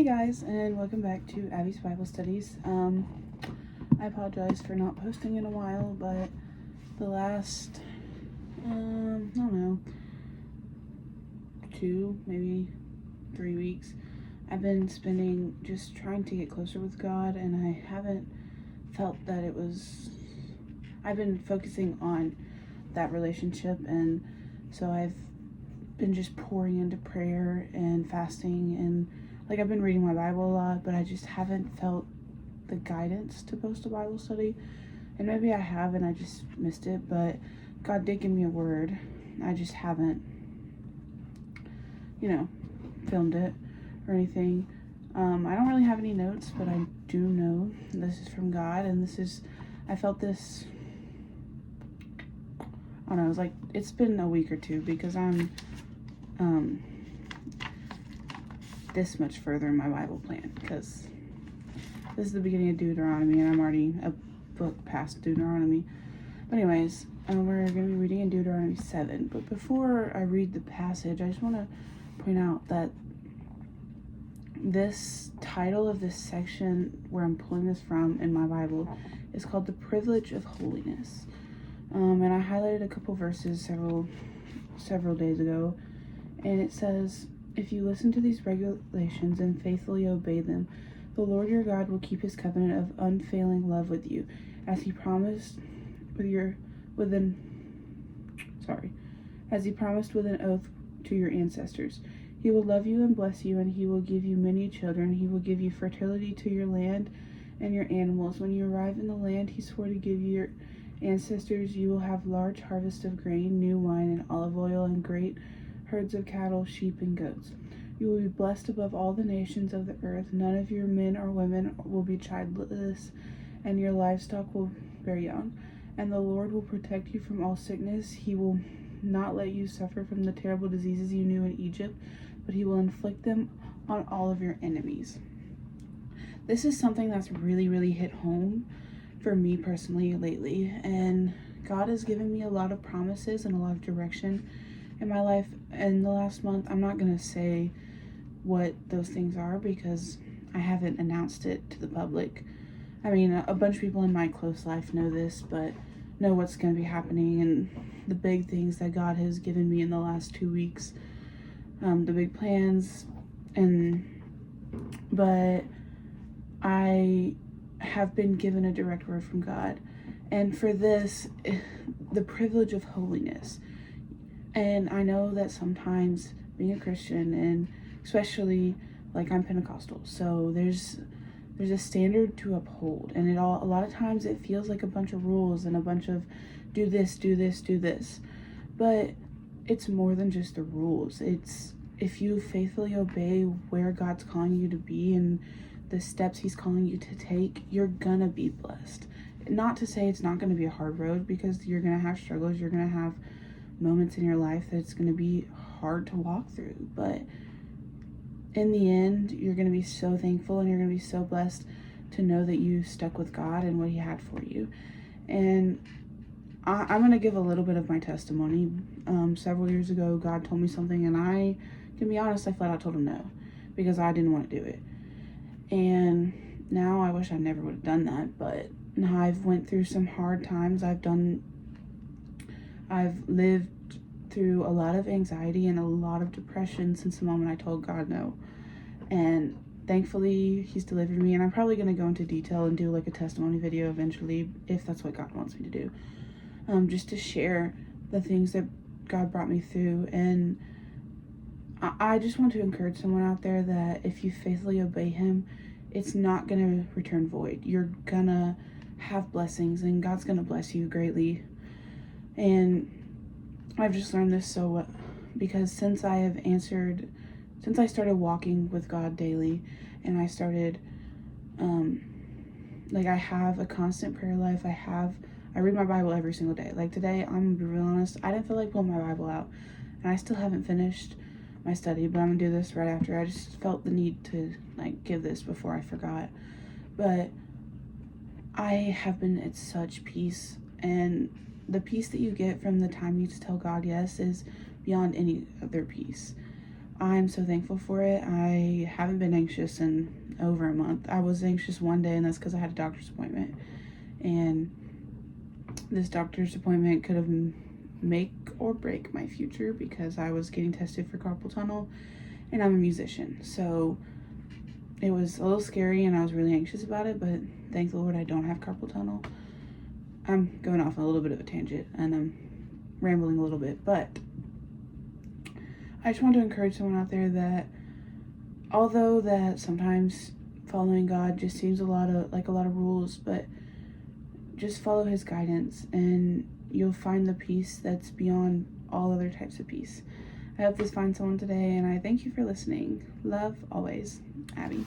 Hey guys, and welcome back to Abby's Bible Studies. I apologize for not posting in a while, but the last, I don't know, 2, maybe 3 weeks, I've been spending just trying to get closer with God, and I haven't felt that I've been focusing on that relationship, and so I've been just pouring into prayer and fasting, and I've been reading my Bible a lot, but I just haven't felt the guidance to post a Bible study. And maybe I have and I just missed it, but God did give me a word. I just haven't, filmed it or anything. I don't really have any notes, but I do know this is from God, and I felt this, I don't know, it's been a week or two because I'm, this much further in my Bible plan, because this is the beginning of Deuteronomy and I'm already a book past Deuteronomy. But anyways, we're going to be reading in Deuteronomy 7. But before I read the passage, I just want to point out that this title of this section where I'm pulling this from in my Bible is called The Privilege of Holiness. And I highlighted a couple verses several days ago, and it says, "If you listen to these regulations and faithfully obey them, the Lord your God will keep his covenant of unfailing love with you, as he promised with an oath to your ancestors. He will love you and bless you, and he will give you many children. He will give you fertility to your land and your animals. When you arrive in the land he swore to give your ancestors, you will have large harvest of grain, new wine, and olive oil, and great herds of cattle, sheep, and goats. You will be blessed above all the nations of the earth. None of your men or women will be childless, and your livestock will bear young. And the Lord will protect you from all sickness. He will not let you suffer from the terrible diseases you knew in Egypt, but he will inflict them on all of your enemies." This is something that's really, really hit home for me personally lately, and God has given me a lot of promises and a lot of direction in my life in the last month. I'm not going to say what those things are because I haven't announced it to the public. I mean, a bunch of people in my close life know this, but know what's going to be happening and the big things that God has given me in the last 2 weeks, the big plans. But I have been given a direct word from God, and for this, the privilege of holiness. And I know that sometimes being a Christian, and especially I'm Pentecostal, so there's a standard to uphold, and a lot of times it feels like a bunch of rules and a bunch of do this, do this, do this. But it's more than just the rules. It's if you faithfully obey where God's calling you to be and the steps he's calling you to take, you're gonna be blessed. Not to say it's not gonna be a hard road, because you're gonna have struggles, you're gonna have moments in your life that it's going to be hard to walk through, but in the end you're going to be so thankful and you're going to be so blessed to know that you stuck with God and what he had for you. And I'm going to give a little bit of my testimony. Several years ago, God told me something, and I can be honest, I flat out told him no, because I didn't want to do it. And now I wish I never would have done that, but now I've went through some hard times. I've lived through a lot of anxiety and a lot of depression since the moment I told God no. And thankfully, he's delivered me. And I'm probably going to go into detail and do a testimony video eventually, if that's what God wants me to do. Just to share the things that God brought me through. And I just want to encourage someone out there that if you faithfully obey him, it's not going to return void. You're going to have blessings, and God's going to bless you greatly. And I've just learned this so well, because since I started walking with God daily, and I started, I have a constant prayer life. I read my Bible every single day. Today, I'm gonna be real honest, I didn't feel like pulling my Bible out, and I still haven't finished my study, but I'm gonna do this right after. I just felt the need to give this before I forgot. But I have been at such peace, and the peace that you get from the time you just tell God yes is beyond any other peace. I'm so thankful for it. I haven't been anxious in over a month. I was anxious one day, and that's because I had a doctor's appointment. And this doctor's appointment could have make or break my future, because I was getting tested for carpal tunnel, and I'm a musician. So it was a little scary, and I was really anxious about it, but thank the Lord I don't have carpal tunnel. I'm going off on a little bit of a tangent, and I'm rambling a little bit, but I just want to encourage someone out there that although that sometimes following God just seems a lot of rules, but just follow his guidance and you'll find the peace that's beyond all other types of peace. I hope this finds someone today, and I thank you for listening. Love always, Abby.